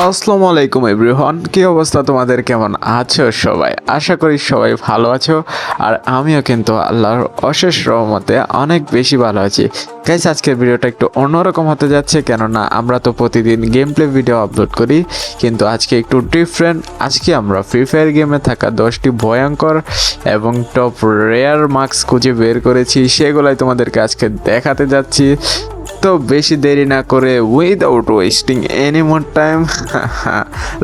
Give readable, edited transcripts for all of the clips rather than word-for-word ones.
আসসালামু আলাইকুম এভরিওয়ান, কি অবস্থা তোমাদের? কেমন আছো সবাই? আশা করি সবাই ভালো আছো। আর আমিও কিন্তু আল্লাহর অশেষ রহমতে অনেক বেশি ভালো আছি। গাইস, আজকের ভিডিওটা একটু অন্যরকম হতে যাচ্ছে, কেননা আমরা তো প্রতিদিন গেম প্লে ভিডিও আপলোড করি, কিন্তু আজকে একটু ডিফারেন্ট। আজকে আমরা ফ্রি ফায়ার গেমে থাকা 10টি ভয়ঙ্কর এবং টপ রেয়ার মার্কস খুঁজে বের করেছি, সেগুলাই তোমাদেরকে আজকে দেখাতে যাচ্ছি। তো বেশি দেরি না করে, without wasting any more time,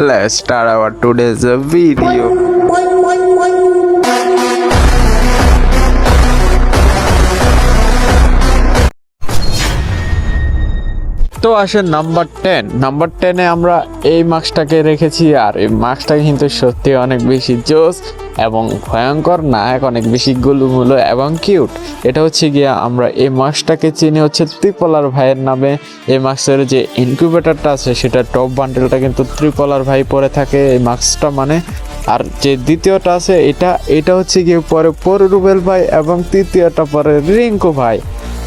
let's start our today's video. তো আসে নাম্বার 10 আমরা এই মার্কসটাকে রেখেছি। আর এই মার্কসটা কিন্তু সত্যি অনেক বেশি জোস এবং ভয়ঙ্কর, নায়ক অনেক বেশি গুলুমুলো এবং কিউট। এটা হচ্ছে গিয়া আমরা এই মার্কসটাকে চিনি হচ্ছে ত্রিপলার ভাইয়ের নামে। এই মার্কসের যে ইনকিউবেটরটা আছে সেটা টপ বান্ডেলটা কিন্তু ত্রিপলার ভাই পরে থাকে এই মার্কসটা মানে। আর যে দ্বিতীয়টা আছে এটা হচ্ছে গিয়ে পরে রুবেল ভাই, এবং তৃতীয়টা পরে রিঙ্কু ভাই।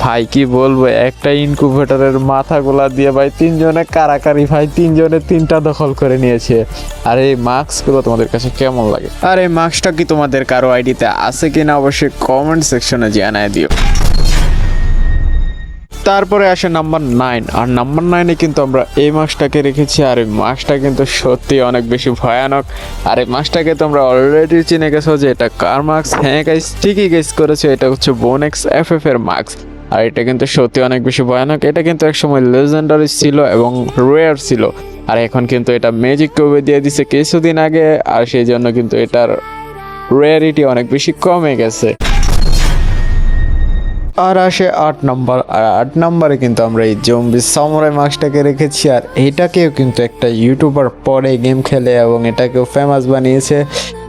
ভাই কি বলবো, একটা ইনকিউবেটরের মাথাগুলা দিয়ে ভাই তিনজনে কারাকারি, ভাই তিনজনে তিনটা দখল করে নিয়েছে। আর এই মার্কসগুলো তোমাদের কাছে কেমন লাগে? আর এই মার্কসটা কি তোমাদের কারো আইডিতে আছে কিনা অবশ্যই কমেন্ট সেকশনে জানায় দিও। তারপরে আসে নাম্বার 9, আর নাম্বার 9-এ কিন্তু আমরা এই মার্কসটাকে রেখেছি। আর এই মার্কসটা কিন্তু সত্যি অনেক বেশি ভয়ানক। আর এই মার্কসটাকে তোমরা অলরেডি চিনে গেছো যে এটা কার মার্কস। হ্যাঁ গাইস, ঠিকই গেস করেছো, এটা হচ্ছে বোনেক্স এফএফ এর মার্কস। আর এটা কিন্তু সত্যি অনেক বেশি ভয়ানক। এটা কিন্তু একসময় লেজেন্ডারি ছিল এবং রেয়ার ছিল, আর এখন কিন্তু এটা ম্যাজিক কিউবে দিয়ে দিছে কিছুদিন আগে, আর সেই জন্য কিন্তু এটার রেয়ারিটি অনেক বেশি কমে গেছে। আর আসে 8 নম্বর, আর 8 নম্বরে কিন্তু আমরা এই জম্বি সামুরাই মার্কসটাকে রেখেছি। আর এটাকেও কিন্তু একটা ইউটিউবার পরে গেম খেলে এবং এটাকেও ফেমাস বানিয়েছে,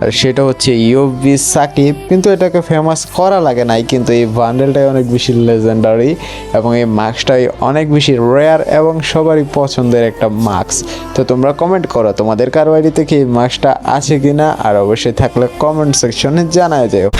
আর সেটা হচ্ছে ইউবি সাকিব। কিন্তু এটাকে ফেমাস করা লাগে নাই, কিন্তু এই বান্ডেলটাই অনেক বেশি লেজেন্ডারি এবং এই মার্কসটাই অনেক বেশি রেয়ার এবং সবারই পছন্দের একটা মার্কস। তো তোমরা কমেন্ট করো তোমাদের কারো আইডিতে কি এই মার্কসটা আছে কিনা, আর অবশ্যই থাকলে কমেন্ট সেকশনে জানায় যেও।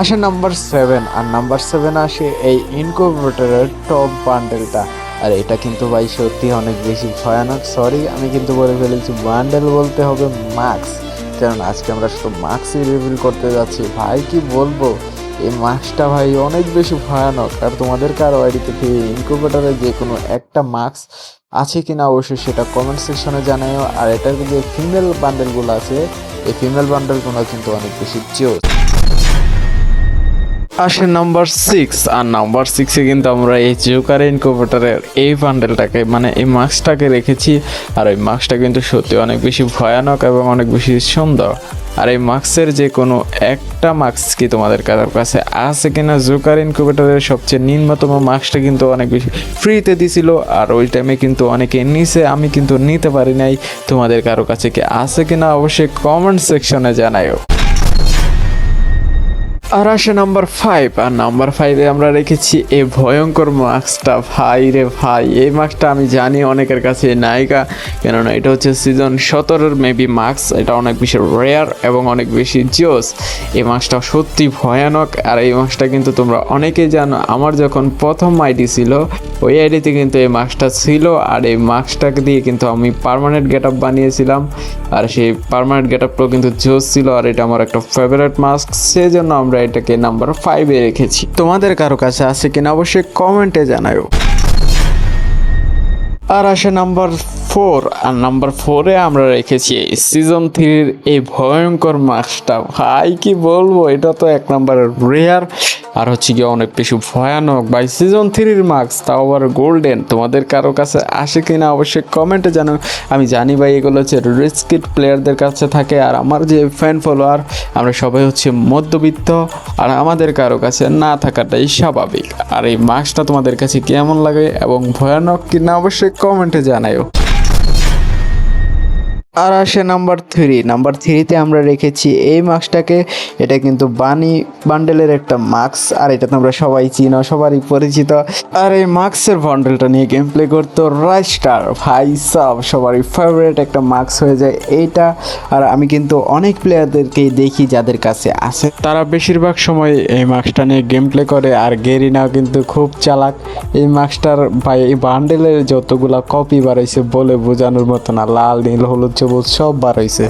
আসে নাম্বার 7, আর নাম্বার 7 আসে এই ইনকিউবেটরের টপ বান্ডেলটা। আর এটা কিন্তু ভাই সত্যি অনেক বেশি ভয়ানক। সরি, আমি কিন্তু বলে ফেলেছি বান্ডেল, বলতে হবে মার্কস, কারণ আজকে আমরা শুধু মার্কসই রিভিল করতে যাচ্ছি। ভাই কি বলবো, এই মার্কসটা ভাই অনেক বেশি ভয়ানক। আর তোমাদের কারো আইডি থেকে ইনকিউবেটরের যে কোনো একটা মার্কস আছে কিনা অবশ্যই সেটা কমেন্ট সেকশনে জানাও। আর এটার যে ফিমেল বান্ডেলগুলো আছে, এই ফিমেল বান্ডেলগুলো কিন্তু অনেক বেশি জোস। আসে নাম্বার 6, আর নাম্বার 6-এ কিন্তু আমরা এই জোকার ইনকিউবেটরের এই বান্ডেলটাকে মানে এই মার্কসটাকে রেখেছি। আর এই মার্কসটা কিন্তু সত্যি অনেক বেশি ভয়ানক এবং অনেক বেশি সুন্দর। আর এই মার্কসের যে কোনো একটা মার্কস কি তোমাদের কাছে আছে কিনা? জোকার ইনকিউবেটরের সবচেয়ে নিম্নতম মার্কসটা কিন্তু অনেক বেশি ফ্রিতে দিছিল, আর ওই টাইমে কিন্তু অনেকে নিছে, আমি কিন্তু নিতে পারি নাই। তোমাদের কারো কাছে কি আছে কিনা অবশ্যই কমেন্ট সেকশনে জানাও। আর আসে নাম্বার 5, আর নাম্বার 5-এ আমরা রেখেছি এই ভয়ঙ্কর মার্কসটা। ভাই রে ভাই, এই মার্কসটা আমি জানি অনেকের কাছে নায়িকা, কেননা এটা হচ্ছে সিজন 17-এর মেবি মার্কস। এটা অনেক বেশি রেয়ার এবং অনেক বেশি জোস। এই মার্কসটা সত্যি ভয়ানক। আর এই মার্কসটা কিন্তু তোমরা অনেকেই জানো, আমার যখন প্রথম আইডি ছিল ওই আইডিতে কিন্তু এই মার্কসটা ছিল। আর এই মার্কসটাকে দিয়ে কিন্তু আমি পার্মানেন্ট গেট আপ বানিয়েছিলাম, আর সেই পার্মানেন্ট গেট আপটাও কিন্তু জোস ছিল। আর এটা আমার একটা ফেভারিট মাস্ক, সেই জন্য আমরা এটাকে নাম্বার 5-এ রেখেছি। তোমাদের কারো কাছে আছে কিনা অবশ্যই কমেন্টে জানাও। আর আসে নাম্বার 4, আর নাম্বার 4-এ আমরা রেখেছি সিজন 3-এর এই ভয়ঙ্কর মার্কসটা। ভাই কি বলবো, এটা তো 1 নম্বরের রেয়ার আর হচ্ছে গিয়ে অনেক বেশি ভয়ানক। ভাই সিজন 3-এর মার্কস, তাও আবার গোল্ডেন। তোমাদের কারো কাছে আসে কিনা অবশ্যই কমেন্টে জানাও। আমি জানি ভাই এগুলো হচ্ছে রিস্কিড প্লেয়ারদের কাছে থাকে, আর আমার যে ফ্যান ফলোয়ার আমরা সবাই হচ্ছে মধ্যবিত্ত, আর আমাদের কারো কাছে না থাকাটাই স্বাভাবিক। আর এই মার্কসটা তোমাদের কাছে কেমন লাগে এবং ভয়ানক কিনা অবশ্যই কমেন্টে জানাও। আর আসে নাম্বার থ্রিতে আমরা রেখেছি এই মাস্কটাকে। এটা কিন্তু বানি বান্ডেলের একটা মাস্ক, আর এটা তোমরা সবাই চিনো, সবারই পরিচিত। আর এই মাস্কের বান্ডেলটা নিয়ে গেম প্লে করতো রাইস্টার ভাই সবারই ফেভারিট একটা মাস্ক হয়ে যায় এইটা। আর আমি কিন্তু অনেক প্লেয়ারদেরকেই দেখি যাদের কাছে আছে, তারা বেশিরভাগ সময় এই মাস্কটা নিয়ে গেম প্লে করে। আর গেরিনাও কিন্তু খুব চালাক। এই মাস্কটার ভাই এই বান্ডেলের যতগুলা কপি বাড়াইছে বলে বোঝানোর মতো না, লাল নীল হলুদ সবুজ সব বাড়াইছে।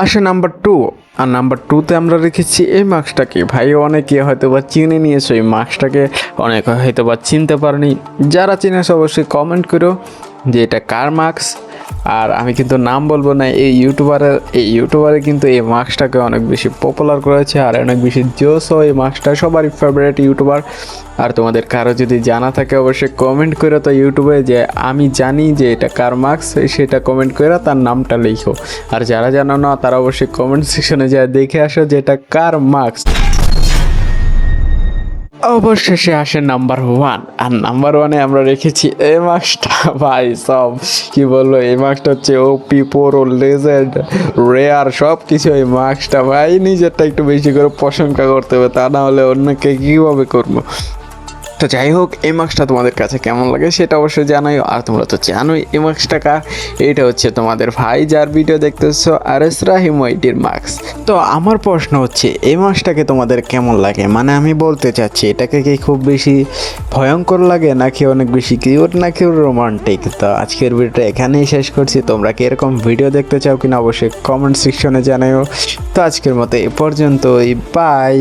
আসে নাম্বার টু। আর নাম্বার টুতে আমরা রেখেছি এই মাস্কটাকে। ভাই অনেকে হয়তো বা চিনে নিয়েছো এই মাস্কটাকে, অনেকে হয়তো বা চিনতে পারেনি। যারা চিনেছো অবশ্যই কমেন্ট করো যে এটা কার মাস্ক। আর আমি কিন্তু নাম বলবো না, এই ইউটিউবারে কিন্তু এই মাস্কটাকে অনেক বেশি পপুলার করেছে আর অনেক বেশি জোসও। এই মাস্কটা সবারই ফেভারিট ইউটিউবার। আর তোমাদের কারো যদি জানা থাকে অবশ্যই কমেন্ট করো তো ইউটিউবে, যে আমি জানি যে এটা কার মাস্ক, সেটা কমেন্ট করে তার নামটা লিখো। আর যারা জানো না তারা অবশ্যই কমেন্ট সেকশনে যায় দেখে আসো যে এটা কার মাস্ক। অবশেষে আসে নাম্বার ওয়ান। আর নাম্বার ওয়ানে আমরা রেখেছি এই মাস্কটা। ভাই সব কি বলবো, এই মাস্কটা হচ্ছে ওপি প্রো লেজেন্ড রেয়ার সব কিছু। এই মাস্কটা ভাই নিজেরটা একটু বেশি করে প্রশংসা করতে হবে, তা না হলে অন্যকে কীভাবে করবো। তো যাই হোক, এই মাস্কটা তোমাদের কাছে কেমন লাগে সেটা অবশ্যই জানাই। আর তোমরা তো জানোই এই মাস্কটা কার, এইটা হচ্ছে তোমাদের ভাই যার ভিডিও দেখতেছো আরএস রাহিম ওয়াইটির মাস্ক। তো আমার প্রশ্ন হচ্ছে এই মাস্কটাকে তোমাদের কেমন লাগে, মানে আমি বলতে চাচ্ছি এটাকে কি খুব বেশি ভয়ঙ্কর লাগে নাকি অনেক বেশি কিউট নাকি রোমান্টিক। তো আজকের ভিডিওটা এখানেই শেষ করছি। তোমরা কি এরকম ভিডিও দেখতে চাও কিনা অবশ্যই কমেন্ট সেকশনে জানাও। তো আজকের মতো এ পর্যন্তই, বাই।